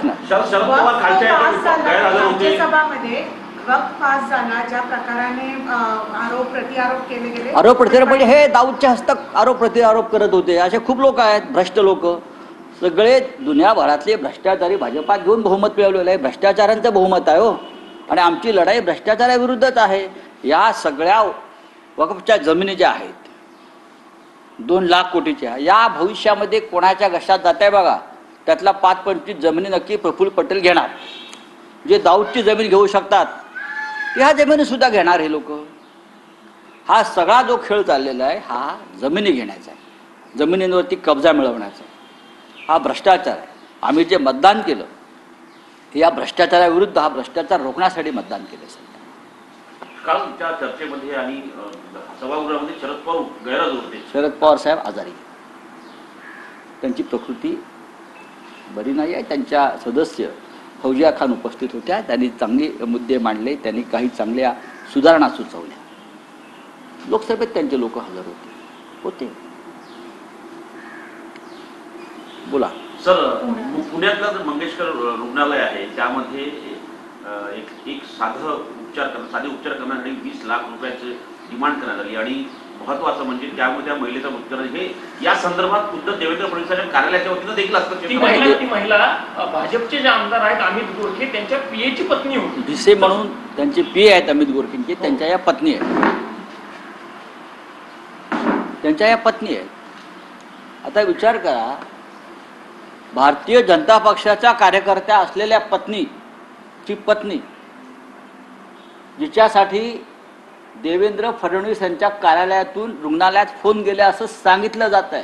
प्रश्न राज्यसभामध्ये वक्फ पास झाला, ज्या प्रकाराने आरोप प्रत्यारोप केले गेले, आरोप प्रत्यारोप म्हणजे हे दाऊदच्या हस्तक आरोप प्रत्यारोप करत होते. असे खूप लोक आहेत, भ्रष्ट लोक. सगळे दुनियाभरातले भ्रष्टाचारी भाजपात घेऊन बहुमत मिळवलेलं आहे. भ्रष्टाचारांचं बहुमत आहे हो. आणि आमची लढाई भ्रष्टाचाराविरुद्धच आहे. या सगळ्या वक्फच्या जमिनी ज्या आहेत 2 लाख कोटीच्या, या भविष्यामध्ये कोणाच्या घशात जात आहे बघा. त्यातला 5-25 जमिनी नक्की प्रफुल्ल पटेल घेणार. जे दाऊदची जमीन घेऊ शकतात ह्या जमिनीसुद्धा घेणार हे लोक. हा सगळा जो खेळ चाललेला आहे हा जमिनी घेण्याचा आहे, जमिनींवरती कब्जा मिळवण्याचा आहे. हा भ्रष्टाचार आहे. आम्ही जे मतदान केलं या भ्रष्टाचाराविरुद्ध, हा भ्रष्टाचार रोखण्यासाठी मतदान केलं. काल त्या चर्चेमध्ये आणि सभागृहामध्ये शरद पवार गैरहजर होते. शरद पवार साहेब आजारी, त्यांची प्रकृती बरी नाही आहे. त्यांच्या सदस्य फौजिया खान उपस्थित होत्या. त्यांनी चांगले मुद्दे मांडले, त्यांनी काही चांगल्या सुधारणा सुचवल्या. लोकसभेत त्यांचे लोक हजर होते. बोला सर. पुण्यातलं मंगेशकर रुग्णालय आहे, त्यामध्ये एक साधे उपचार करण्यासाठी 20 लाख रुपयाची डिमांड करण्यात आली. आणि महत्वाचं म्हणजे त्यामध्ये त्या महिलेचा मृत्यू हे या संदर्भात खुद्द देवेंद्र फडणवीसांच्या कार्यालयाच्या वतीनं देखील असतं. ती महिला भाजपचे जे आमदार आहेत अमित गोरखे त्यांच्या पीएची पत्नी होती. भिसे म्हणून त्यांचे पीए आहेत अमित गोरखेंचे, त्यांच्या या पत्नी आहेत. आता विचार करा, भारतीय जनता पक्षाच्या कार्यकर्त्या असलेल्या पत्नीची पत्नी, जिच्यासाठी देवेंद्र फडणवीस यांच्या कार्यालयातून रुग्णालयात फोन गेले असं सांगितलं जात आहे,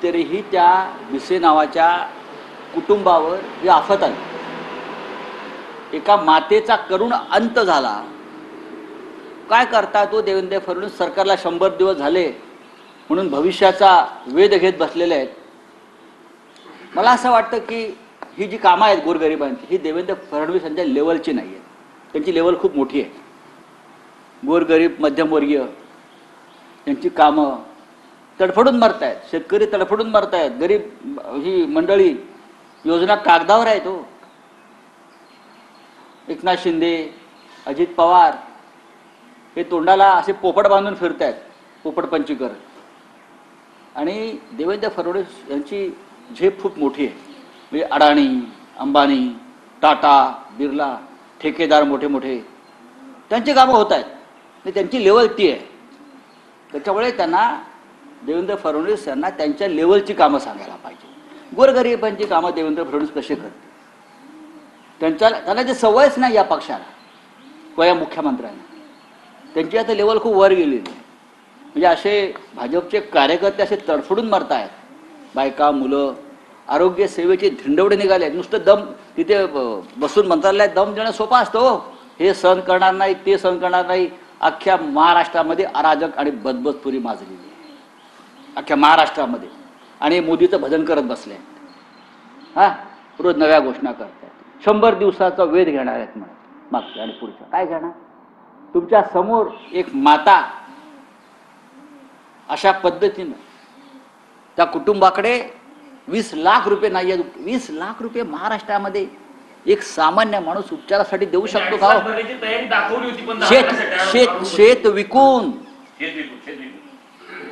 तरीही त्या भिसे नावाच्या कुटुंबावर ही आफत आली. एका मातेचा करुण अंत झाला. काय करता तो देवेंद्र फडणवीस सरकारला 100 दिवस झाले म्हणून भविष्याचा वेध घेत बसलेले आहेत. मला असं वाटतं की ही जी कामं आहेत गोरगरिबांची, ही देवेंद्र फडणवीस यांच्या लेवलची नाही आहेत. त्यांची लेवल खूप मोठी आहे. गोरगरीब मध्यमवर्गीय यांची कामं तडफडून मरत आहेत. शेतकरी तडफडून मरत आहेत. गरीब ही मंडळी योजना कागदावर आहेत हो. एकनाथ शिंदे, अजित पवार हे तोंडाला असे पोपट बांधून फिरत आहेत, पोपटपंची करत. आणि देवेंद्र फडणवीस यांची झेप खूप मोठी आहे. म्हणजे अडाणी, अंबानी, टाटा, बिर्ला, ठेकेदार मोठे मोठे, त्यांची कामं होत आहेत. त्यांची लेवल ती आहे. त्याच्यामुळे त्यांना देवेंद्र फडणवीस यांना त्यांच्या लेवलची कामं सांगायला पाहिजे. गोरगरिबांची कामं देवेंद्र फडणवीस कसे करते? त्यांना जे सवयच नाही या पक्षाला, या मुख्यमंत्र्यांना. त्यांची आता लेवल खूप वर गेलेली आहे. म्हणजे असे भाजपचे कार्यकर्ते असे तडफडून मरत आहेत. बायका, मुलं, आरोग्य सेवेचे धिंडवडे निघाले आहेत. नुसतं दम तिथे बसून मंत्रालयात दम देणं सोपं असतं हो. हे सहन करणार नाही, ते सहन करणार नाही. अख्ख्या महाराष्ट्रामध्ये अराजक आणि बदबदपुरी माजलेली आहे, अख्ख्या महाराष्ट्रामध्ये. आणि मोदीचं भजन करत बसले आहेत. रोज नव्या घोषणा करतात. 100 दिवसाचा वेध घेणार आहेत म्हणत. मागच्या आणि पुढच्या काय घेणार? तुमच्या समोर एक माता अशा पद्धतीनं त्या कुटुंबाकडे 20 लाख रुपये नाही आहेत. 20 लाख रुपये महाराष्ट्रामध्ये एक सामान्य माणूस उपचारासाठी देऊ शकतो का? शेत विकून.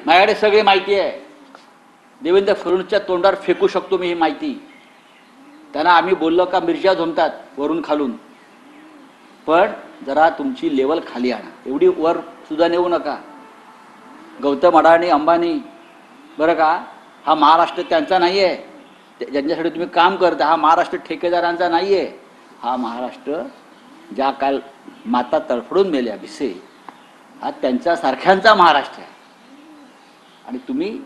माझ्याकडे सगळी माहिती आहे. देवेंद्र फडणवीसच्या तोंडावर फेकू शकतो मी ही माहिती. त्यांना आम्ही बोललो का मिरच्या झोमतात वरून खालून. पण जरा तुमची लेवल खाली आणा. एवढी वर सुद्धा नेऊ नका. गौतम अडाणी, अंबानी, बरं का, हा महाराष्ट्र त्यांचा नाही आहे. ज्यांच्यासाठी तुम्ही काम करता हा महाराष्ट्र ठेकेदारांचा नाही आहे. हा महाराष्ट्र ज्या काल माता तडफडून मेल्या भिसे, हा त्यांच्यासारख्यांचा महाराष्ट्र आहे. आणि तुम्ही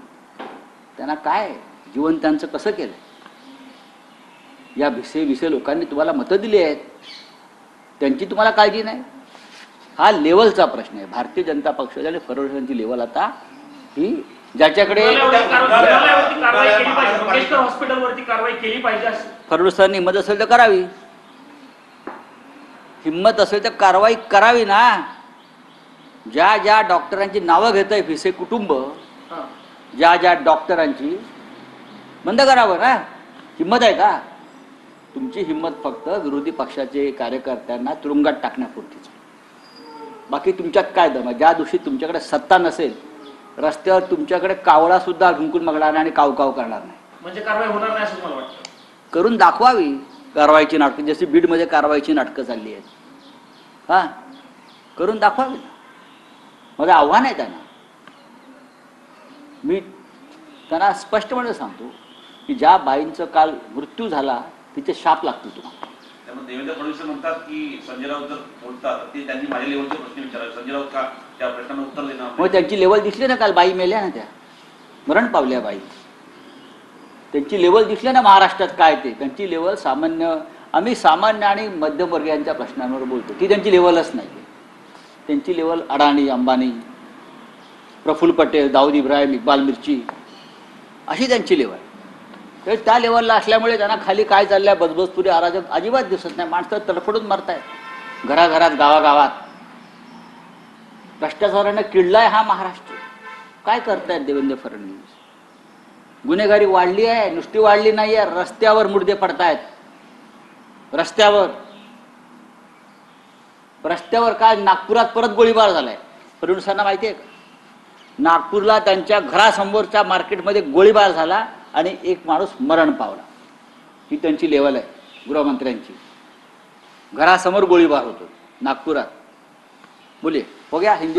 त्यांना काय जीवन त्यांचं कसं केलं? या भिसे लोकांनी तुम्हाला मतं दिली आहेत, त्यांची तुम्हाला काळजी नाही. हा लेवलचा प्रश्न आहे. भारतीय जनता पक्षाची आणि फडणवीसांची लेवल आता ही ज्याच्याकडे फडणवीसांनी हिंमत असेल तर करावी. हिंमत असेल तर कारवाई करावी ना. ज्या ज्या डॉक्टरांची नावं घेत आहे भिसे कुटुंब, ज्या ज्या डॉक्टरांची, बंद करावं ना. हिंमत आहे का? तुमची हिंमत फक्त विरोधी पक्षाचे कार्यकर्त्यांना तुरुंगात टाकण्यापुरतीच. बाकी तुमच्यात काय दम आहे? ज्या दिवशी तुमच्याकडे सत्ता नसेल, रस्त्यावर तुमच्याकडे कावळा सुद्धा ढुंकून बघणार नाही आणि काव करणार नाही. म्हणजे कारवाई होणार नाही असं मला वाटतं. करून दाखवावी कारवाईची नाटकं, जशी बीडमध्ये कारवाईची नाटकं चालली आहेत. हां, करून दाखवावी ना. माझं आव्हान आहे त्यांना. मी त्यांना स्पष्टपणे सांगतो की ज्या बाईंचं काल मृत्यू झाला तिचे शाप लागतो तुम्हाला. त्यामुळे देवेंद्र फडणवीस म्हणतात की संजय राऊत जर बोलतात ते त्यांनी माझ्या लेवलचे प्रश्न विचारावे, संजय राऊत का त्या प्रश्नांना उत्तर देणार मग त्यांची लेवल दिसली ना, काल बाई मेल्या ना, त्या मरण पावल्या बाई. त्यांची लेवल दिसली ना महाराष्ट्रात काय ते. त्यांची लेवल सामान्य, आम्ही सामान्य आणि मध्यमवर्गीयांच्या प्रश्नांवर बोलतो, ती त्यांची लेवलच नाही. त्यांची लेवल अडाणी, अंबानी, प्रफुल्ल पटेल, दाऊद इब्राहिम, इक्बाल मिर्ची, अशी त्यांची लेवल. तर त्या लेवलला असल्यामुळे त्यांना खाली काय चाललंय, बजबजपुरी अराजक अजिबात दिसत नाही. माणसं तडफडून मरतायत घराघरात, गावागावात. भ्रष्टाचाराने किडलाय हा महाराष्ट्र. काय करतायत देवेंद्र फडणवीस? गुन्हेगारी वाढली आहे, नुसती वाढली नाही आहे, रस्त्यावर मुर्दे पडतायत. रस्त्यावर काय, नागपुरात परत गोळीबार झालाय. फडणवीसांना माहिती आहे का? नागपूरला त्यांच्या घरासमोरच्या मार्केटमध्ये गोळीबार झाला आणि एक माणूस मरण पावला. ही त्यांची लेवल आहे गृहमंत्र्यांची. घरासमोर गोळीबार होतो नागपुरात. बोलिए, हो गया हिंदी.